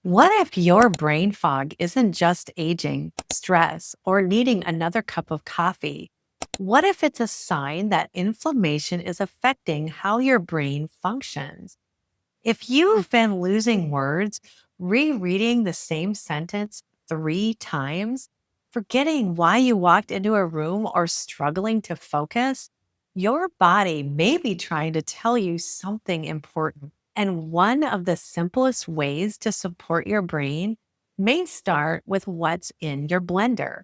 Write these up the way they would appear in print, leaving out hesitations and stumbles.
What if your brain fog isn't just aging, stress, or needing another cup of coffee? What if it's a sign that inflammation is affecting how your brain functions? If you've been losing words, rereading the same sentence 3 times, forgetting why you walked into a room, or struggling to focus, your body may be trying to tell you something important. And one of the simplest ways to support your brain may start with what's in your blender.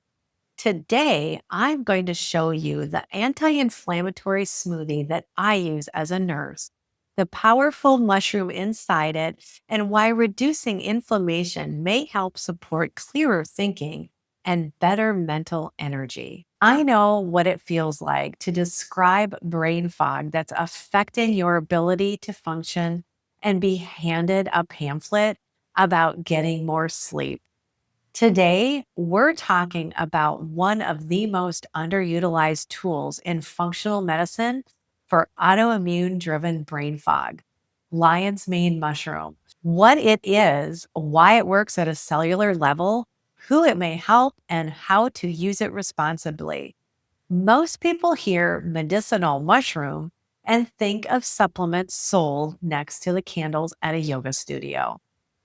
Today, I'm going to show you the anti inflammatory smoothie that I use as a nurse, the powerful mushroom inside it, and why reducing inflammation may help support clearer thinking and better mental energy. I know what it feels like to describe brain fog that's affecting your ability to function and be handed a pamphlet about getting more sleep. Today, we're talking about one of the most underutilized tools in functional medicine for autoimmune driven brain fog, lion's mane mushroom. What it is, why it works at a cellular level, who it may help, and how to use it responsibly. Most people hear medicinal mushroom and think of supplements sold next to the candles at a yoga studio.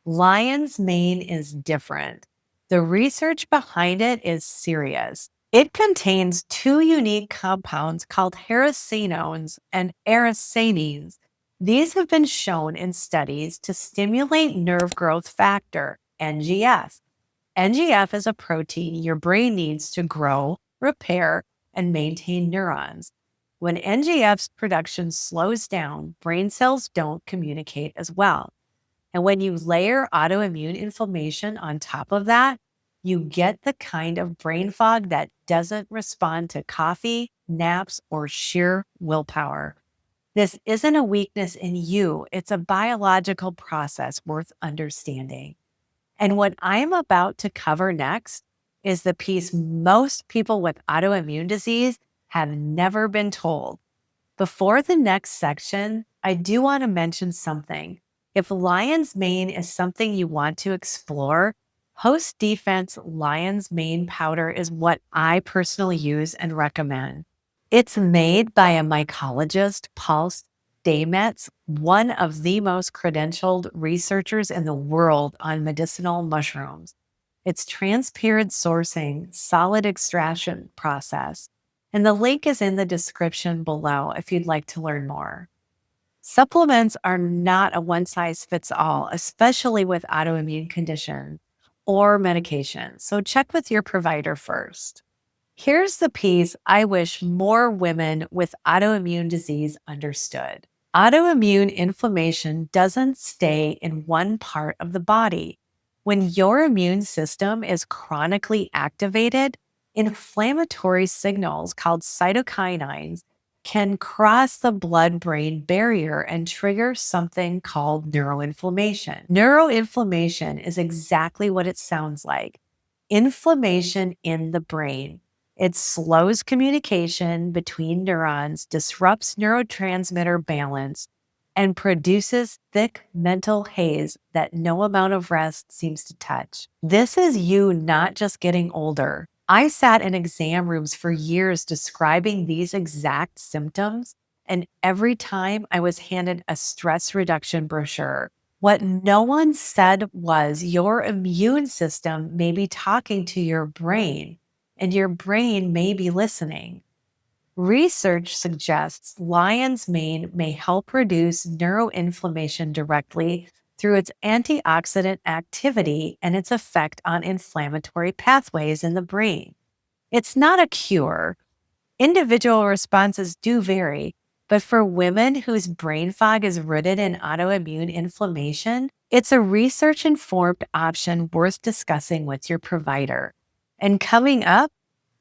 Lion's mane is different. The research behind it is serious. It contains two unique compounds called hericenones and aracenes. These have been shown in studies to stimulate nerve growth factor, NGF. NGF is a protein your brain needs to grow, repair, and maintain neurons. When NGF's production slows down, brain cells don't communicate as well. And when you layer autoimmune inflammation on top of that, you get the kind of brain fog that doesn't respond to coffee, naps, or sheer willpower. This isn't a weakness in you, it's a biological process worth understanding. And what I'm about to cover next is the piece most people with autoimmune disease have never been told. Before the next section, I do want to mention something. If lion's mane is something you want to explore, Host Defense Lion's Mane Powder is what I personally use and recommend. It's made by a mycologist, Paul Stamets, one of the most credentialed researchers in the world on medicinal mushrooms. It's transparent sourcing, solid extraction process, and the link is in the description below if you'd like to learn more. Supplements are not a one size fits all, especially with autoimmune conditions or medication. So check with your provider first. Here's the piece I wish more women with autoimmune disease understood. Autoimmune inflammation doesn't stay in one part of the body. When your immune system is chronically activated, inflammatory signals called cytokinins can cross the blood brain barrier and trigger something called neuroinflammation. Neuroinflammation is exactly what it sounds like: inflammation in the brain. It slows communication between neurons, disrupts neurotransmitter balance, and produces thick mental haze that no amount of rest seems to touch. This is you not just getting older. I sat in exam rooms for years describing these exact symptoms, and every time I was handed a stress reduction brochure, what no one said was your immune system may be talking to your brain, and your brain may be listening. Research suggests lion's mane may help reduce neuroinflammation directly through its antioxidant activity and its effect on inflammatory pathways in the brain. It's not a cure. Individual responses do vary, but for women whose brain fog is rooted in autoimmune inflammation, it's a research informed option worth discussing with your provider. And coming up,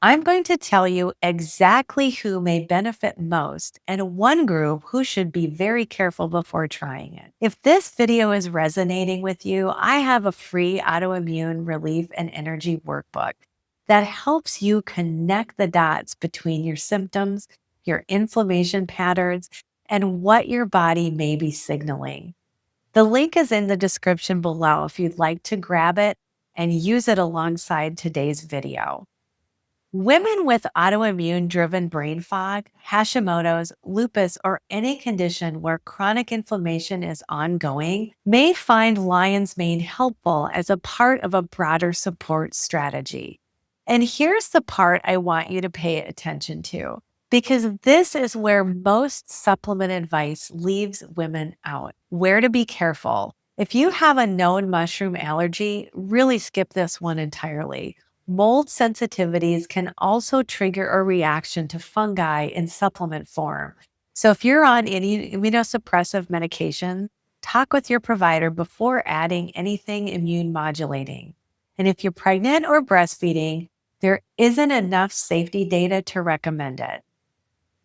I'm going to tell you exactly who may benefit most and one group who should be very careful before trying it. If this video is resonating with you, I have a free autoimmune relief and energy workbook that helps you connect the dots between your symptoms, your inflammation patterns, and what your body may be signaling. The link is in the description below if you'd like to grab it and use it alongside today's video. Women with autoimmune driven brain fog, Hashimoto's, lupus, or any condition where chronic inflammation is ongoing may find lion's mane helpful as a part of a broader support strategy. And here's the part I want you to pay attention to, because this is where most supplement advice leaves women out. Where to be careful. If you have a known mushroom allergy, really skip this one entirely. Mold sensitivities can also trigger a reaction to fungi in supplement form. So if you're on any immunosuppressive medication, talk with your provider before adding anything immune modulating. And if you're pregnant or breastfeeding, there isn't enough safety data to recommend it.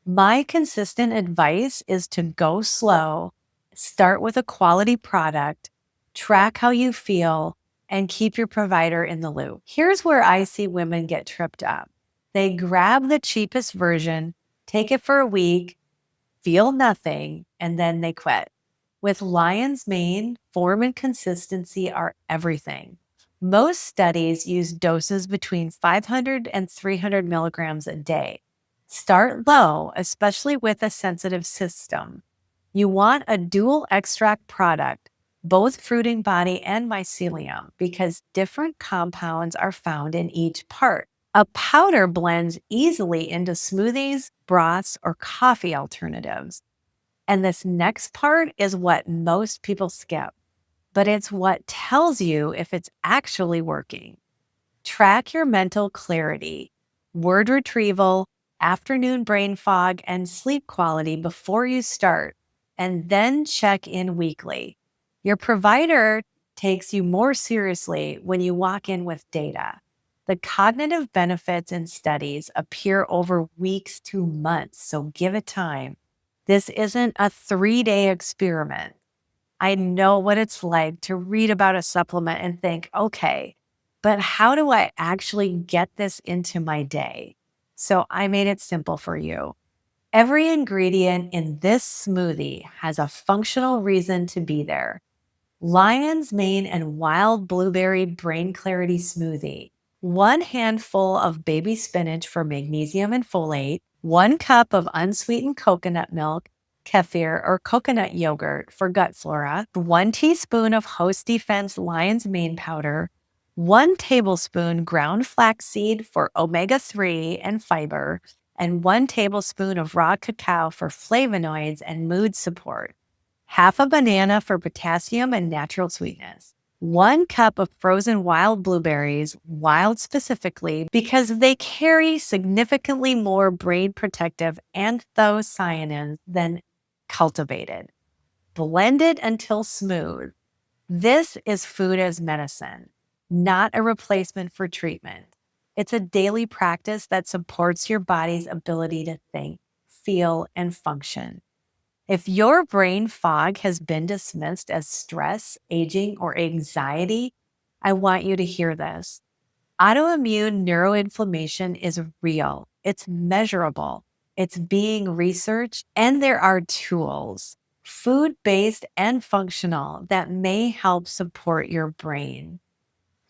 My consistent advice is to go slow, start with a quality product, track how you feel, and keep your provider in the loop. Here's where I see women get tripped up. They grab the cheapest version, take it for a week, feel nothing, and then they quit. With lion's mane, form and consistency are everything. Most studies use doses between 500 and 300 milligrams a day. Start low, especially with a sensitive system. You want a dual extract product, both fruiting body and mycelium, because different compounds are found in each part. A powder blends easily into smoothies, broths, or coffee alternatives. And this next part is what most people skip, but it's what tells you if it's actually working. Track your mental clarity, word retrieval, afternoon brain fog, and sleep quality before you start, and then check in weekly. Your provider takes you more seriously when you walk in with data. The cognitive benefits in studies appear over weeks to months, so give it time. This isn't a 3-day experiment. I know what it's like to read about a supplement and think, okay, but how do I actually get this into my day? So I made it simple for you. Every ingredient in this smoothie has a functional reason to be there. Lion's mane and wild blueberry brain clarity smoothie. 1 handful of baby spinach for magnesium and folate. 1 cup of unsweetened coconut milk, kefir, or coconut yogurt for gut flora. 1 teaspoon of Host Defense lion's mane powder. 1 tablespoon ground flaxseed for omega-3 and fiber. And 1 tablespoon of raw cacao for flavonoids and mood support. Half a banana for potassium and natural sweetness. 1 cup of frozen wild blueberries, wild specifically because they carry significantly more brain protective anthocyanins than cultivated. Blend it until smooth. This is food as medicine, not a replacement for treatment. It's a daily practice that supports your body's ability to think, feel, and function. If your brain fog has been dismissed as stress, aging, or anxiety, I want you to hear this. Autoimmune neuroinflammation is real, it's measurable, it's being researched, and there are tools, food based and functional, that may help support your brain.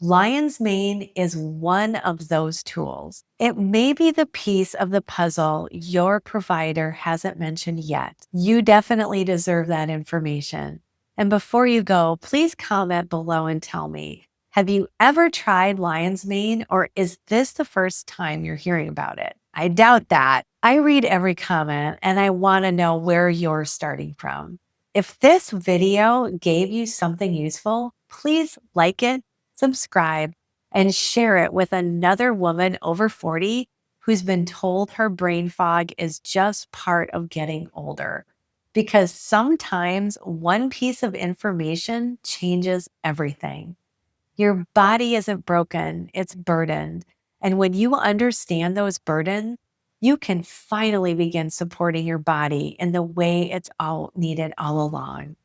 Lion's mane is one of those tools. It may be the piece of the puzzle your provider hasn't mentioned yet. You definitely deserve that information. And before you go, please comment below and tell me, have you ever tried lion's mane, or is this the first time you're hearing about it? I doubt that. I read every comment and I want to know where you're starting from. If this video gave you something useful, please like it, subscribe, and share it with another woman over 40 who's been told her brain fog is just part of getting older. Because sometimes one piece of information changes everything. Your body isn't broken, it's burdened. And when you understand those burdens, you can finally begin supporting your body in the way it's all needed all along.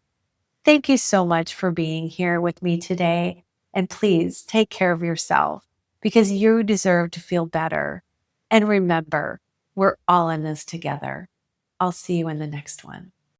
Thank you so much for being here with me today. And please take care of yourself because you deserve to feel better. And remember, we're all in this together. I'll see you in the next one.